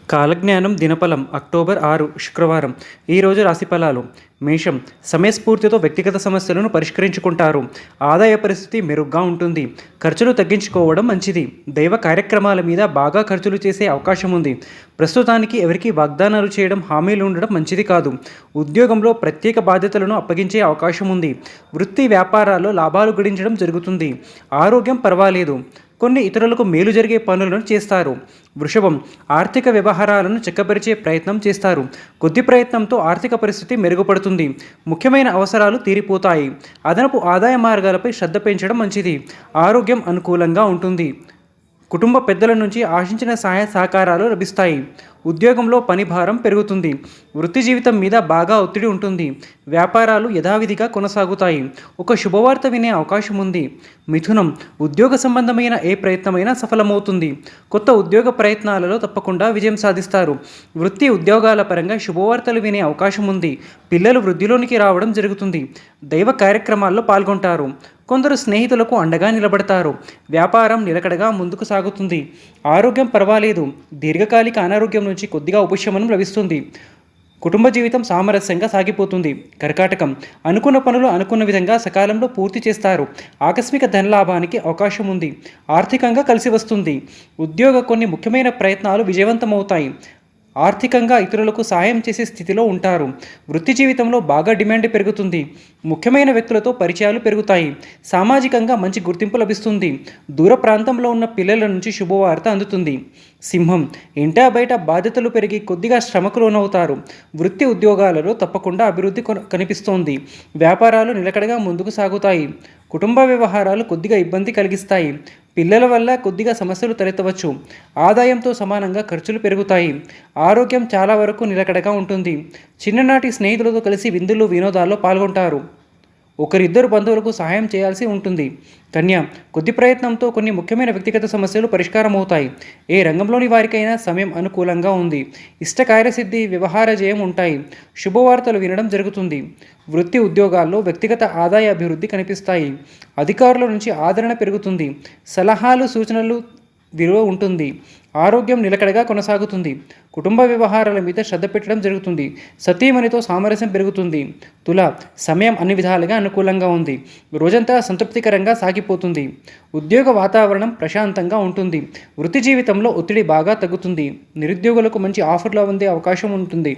కాలజ్ఞానం దినఫలం అక్టోబర్ 6 శుక్రవారం. ఈరోజు రాశిఫలాలు. మేషం. సమయస్ఫూర్తితో వ్యక్తిగత సమస్యలను పరిష్కరించుకుంటారు. ఆదాయ పరిస్థితి మెరుగ్గా ఉంటుంది. ఖర్చులు తగ్గించుకోవడం మంచిది. దైవ కార్యక్రమాల మీద బాగా ఖర్చులు చేసే అవకాశం ఉంది. ప్రస్తుతానికి ఎవరికి వాగ్దానాలు చేయడం, హామీలు ఉండడం మంచిది కాదు. ఉద్యోగంలో ప్రత్యేక బాధ్యతలను అప్పగించే అవకాశం ఉంది. వృత్తి వ్యాపారాల్లో లాభాలు గడించడం జరుగుతుంది. ఆరోగ్యం పర్వాలేదు. కొన్ని ఇతరులకు మేలు జరిగే పనులను చేస్తారు. వృషభం. ఆర్థిక వ్యవహారాలను చక్కబరిచే ప్రయత్నం చేస్తారు. కొద్ది ప్రయత్నంతో ఆర్థిక పరిస్థితి మెరుగుపడుతుంది. ముఖ్యమైన అవసరాలు తీరిపోతాయి. అదనపు ఆదాయ మార్గాలపై శ్రద్ధ పెంచడం మంచిది. ఆరోగ్యం అనుకూలంగా ఉంటుంది. కుటుంబ పెద్దల నుంచి ఆశించిన సహాయ సహకారాలు లభిస్తాయి. ఉద్యోగంలో పని భారం పెరుగుతుంది. వృత్తి జీవితం మీద బాగా ఒత్తిడి ఉంటుంది. వ్యాపారాలు యథావిధిగా కొనసాగుతాయి. ఒక శుభవార్త వినే అవకాశం ఉంది. మిథునం. ఉద్యోగ సంబంధమైన ఏ ప్రయత్నమైనా సఫలమవుతుంది. కొత్త ఉద్యోగ ప్రయత్నాలలో తప్పకుండా విజయం సాధిస్తారు. వృత్తి ఉద్యోగాల పరంగా శుభవార్తలు వినే అవకాశం ఉంది. పిల్లలు వృద్ధిలోనికి రావడం జరుగుతుంది. దైవ కార్యక్రమాల్లో పాల్గొంటారు. కొందరు స్నేహితులకు అండగా నిలబడతారు. వ్యాపారం నిలకడగా ముందుకు సాగుతుంది. ఆరోగ్యం పర్వాలేదు. దీర్ఘకాలిక అనారోగ్యం నుంచి కొద్దిగా ఉపశమనం లభిస్తుంది. కుటుంబ జీవితం సామరస్యంగా సాగిపోతుంది. కర్కాటకం. అనుకున్న పనులు అనుకున్న విధంగా సకాలంలో పూర్తి చేస్తారు. ఆకస్మిక ధనలాభానికి అవకాశం ఉంది. ఆర్థికంగా కలిసి వస్తుంది. కొన్ని ముఖ్యమైన ప్రయత్నాలు విజయవంతమవుతాయి. ఆర్థికంగా ఇతరులకు సాయం చేసే స్థితిలో ఉంటారు. వృత్తి జీవితంలో బాగా డిమాండ్ పెరుగుతుంది. ముఖ్యమైన వ్యక్తులతో పరిచయాలు పెరుగుతాయి. సామాజికంగా మంచి గుర్తింపు లభిస్తుంది. దూర ప్రాంతంలో ఉన్న పిల్లల నుంచి శుభవార్త అందుతుంది. సింహం. ఇంటా బయట బాధ్యతలు పెరిగి కొద్దిగా శ్రమకు లోనవుతారు. వృత్తి ఉద్యోగాలలో తప్పకుండా అభివృద్ధి కనిపిస్తోంది. వ్యాపారాలు నిలకడగా ముందుకు సాగుతాయి. కుటుంబ వ్యవహారాలు కొద్దిగా ఇబ్బంది కలిగిస్తాయి. పిల్లల వల్ల కొద్దిగా సమస్యలు తలెత్తవచ్చు. ఆదాయంతో సమానంగా ఖర్చులు పెరుగుతాయి. ఆరోగ్యం చాలా వరకు నిలకడగా ఉంటుంది. చిన్ననాటి స్నేహితులతో కలిసి విందులు వినోదాల్లో పాల్గొంటారు. ఒకరిద్దరు బంధువులకు సహాయం చేయాల్సి ఉంటుంది. కన్య. కొద్ది ప్రయత్నంతో కొన్ని ముఖ్యమైన వ్యక్తిగత సమస్యలు పరిష్కారం అవుతాయి. ఏ రంగంలోని వారికైనా సమయం అనుకూలంగా ఉంది. ఇష్ట కార్యసిద్ధి, వ్యవహార జయం ఉంటాయి. శుభవార్తలు వినడం జరుగుతుంది. వృత్తి ఉద్యోగాల్లో వ్యక్తిగత ఆదాయ అభివృద్ధి కనిపిస్తాయి. అధికారుల నుంచి ఆదరణ పెరుగుతుంది. సలహాలు సూచనలు విలువ ఉంటుంది. ఆరోగ్యం నిలకడగా కొనసాగుతుంది. కుటుంబ వ్యవహారాల మీద శ్రద్ధ పెట్టడం జరుగుతుంది. సతీమణితో సామరస్యం పెరుగుతుంది. తుల. సమయం అన్ని విధాలుగా అనుకూలంగా ఉంది. రోజంతా సంతృప్తికరంగా సాగిపోతుంది. ఉద్యోగ వాతావరణం ప్రశాంతంగా ఉంటుంది. వృత్తి జీవితంలో ఒత్తిడి బాగా తగ్గుతుంది. నిరుద్యోగులకు మంచి ఆఫర్లు అందే అవకాశం ఉంటుంది.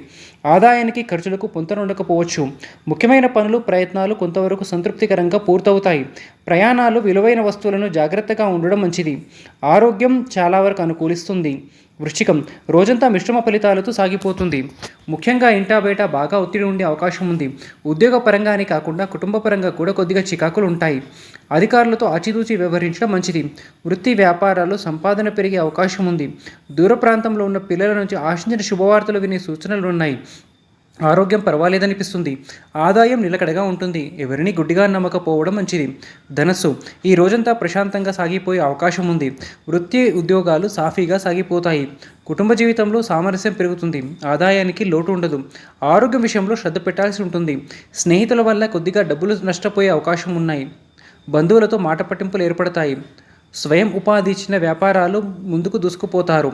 ఆదాయానికి ఖర్చులకు పొంతన ఉండకపోవచ్చు. ముఖ్యమైన పనులు, ప్రయత్నాలు కొంతవరకు సంతృప్తికరంగా పూర్తవుతాయి. ప్రయాణాలు, విలువైన వస్తువులను జాగ్రత్తగా ఉండడం మంచిది. ఆరోగ్యం చాలా వరకు అనుకూలిస్తుంది. వృశ్చికం. రోజంతా మిశ్రమ ఫలితాలతో సాగిపోతుంది. ముఖ్యంగా ఇంటా బయట బాగా ఒత్తిడి ఉండే అవకాశం ఉంది. ఉద్యోగ పరంగానే కాకుండా కుటుంబ పరంగా కూడా కొద్దిగా చికాకులు ఉంటాయి. అధికారులతో ఆచితూచి వ్యవహరించడం మంచిది. వృత్తి వ్యాపారాల్లో సంపాదన పెరిగే అవకాశం ఉంది. దూర ప్రాంతంలో ఉన్న పిల్లల నుంచి ఆశించిన శుభవార్తలు వినే సూచనలు ఉన్నాయి. ఆరోగ్యం పర్వాలేదనిపిస్తుంది. ఆదాయం నిలకడగా ఉంటుంది. ఎవరిని గుడ్డిగా నమ్మకపోవడం మంచిది. ధనస్సు. ఈ రోజంతా ప్రశాంతంగా సాగిపోయే అవకాశం ఉంది. వృత్తి ఉద్యోగాలు సాఫీగా సాగిపోతాయి. కుటుంబ జీవితంలో సామరస్యం పెరుగుతుంది. ఆదాయానికి లోటు ఉండదు. ఆరోగ్యం విషయంలో శ్రద్ధ పెట్టాల్సి ఉంటుంది. స్నేహితుల వల్ల కొద్దిగా డబ్బులు నష్టపోయే అవకాశం ఉన్నాయి. బంధువులతో మాట పట్టింపులు ఏర్పడతాయి. స్వయం ఉపాధి ఇచ్చిన వ్యాపారాలు ముందుకు దూసుకుపోతారు.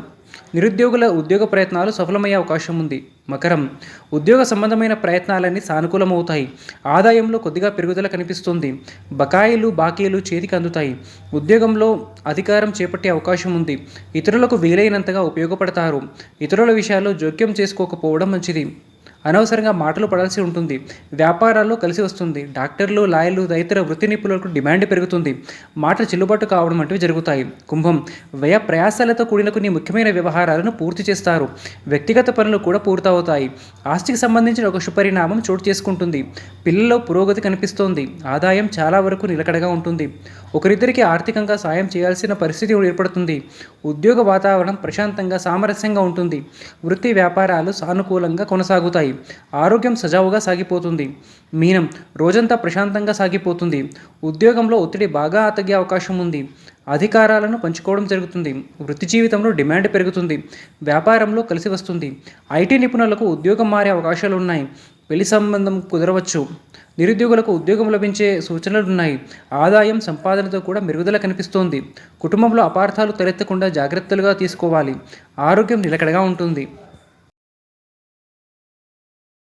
నిరుద్యోగుల ఉద్యోగ ప్రయత్నాలు సఫలమయ్యే అవకాశం ఉంది. మకరం. ఉద్యోగ సంబంధమైన ప్రయత్నాలన్నీ సానుకూలమవుతాయి. ఆదాయంలో కొద్దిగా పెరుగుదల కనిపిస్తుంది. బకాయిలు, బాకీలు చేతికి అందుతాయి. ఉద్యోగంలో అధికారం చేపట్టే అవకాశం ఉంది. ఇతరులకు వీలైనంతగా ఉపయోగపడతారు. ఇతరుల విషయాల్లో జోక్యం చేసుకోకపోవడం మంచిది. అనవసరంగా మాటలు పడాల్సి ఉంటుంది. వ్యాపారాల్లో కలిసి వస్తుంది. డాక్టర్లు, లాయర్లు, తదితర వృత్తి నిపుణులకు డిమాండ్ పెరుగుతుంది. మాట చెల్లుబాటు కావడం వంటివి జరుగుతాయి. కుంభం. వ్యయ ప్రయాసాలతో కూడిన కొన్ని ముఖ్యమైన వ్యవహారాలను పూర్తి చేస్తారు. వ్యక్తిగత పనులు కూడా పూర్తవుతాయి. ఆస్తికి సంబంధించిన ఒక శుభపరిణామం చోటు చేసుకుంటుంది. పిల్లల్లో పురోగతి కనిపిస్తోంది. ఆదాయం చాలా వరకు నిలకడగా ఉంటుంది. ఒకరిద్దరికి ఆర్థికంగా సాయం చేయాల్సిన పరిస్థితి ఏర్పడుతుంది. ఉద్యోగ వాతావరణం ప్రశాంతంగా, సామరస్యంగా ఉంటుంది. వృత్తి వ్యాపారాలు సానుకూలంగా కొనసాగుతాయి. ఆరోగ్యం సజావుగా సాగిపోతుంది. మీనం. రోజంతా ప్రశాంతంగా సాగిపోతుంది. ఉద్యోగంలో ఒత్తిడి బాగా తగ్గే అవకాశం ఉంది. అధికారాలను పంచుకోవడం జరుగుతుంది. వృత్తి జీవితంలో డిమాండ్ పెరుగుతుంది. వ్యాపారంలో కలిసి వస్తుంది. ఐటీ నిపుణులకు ఉద్యోగం మారే అవకాశాలు ఉన్నాయి. పెళ్లి సంబంధం కుదరవచ్చు. నిరుద్యోగులకు ఉద్యోగం లభించే సూచనలున్నాయి. ఆదాయం, సంపాదనతో కూడా మెరుగుదల కనిపిస్తోంది. కుటుంబంలో అపార్థాలు తలెత్తకుండా జాగ్రత్తలుగా తీసుకోవాలి. ఆరోగ్యం నిలకడగా ఉంటుంది.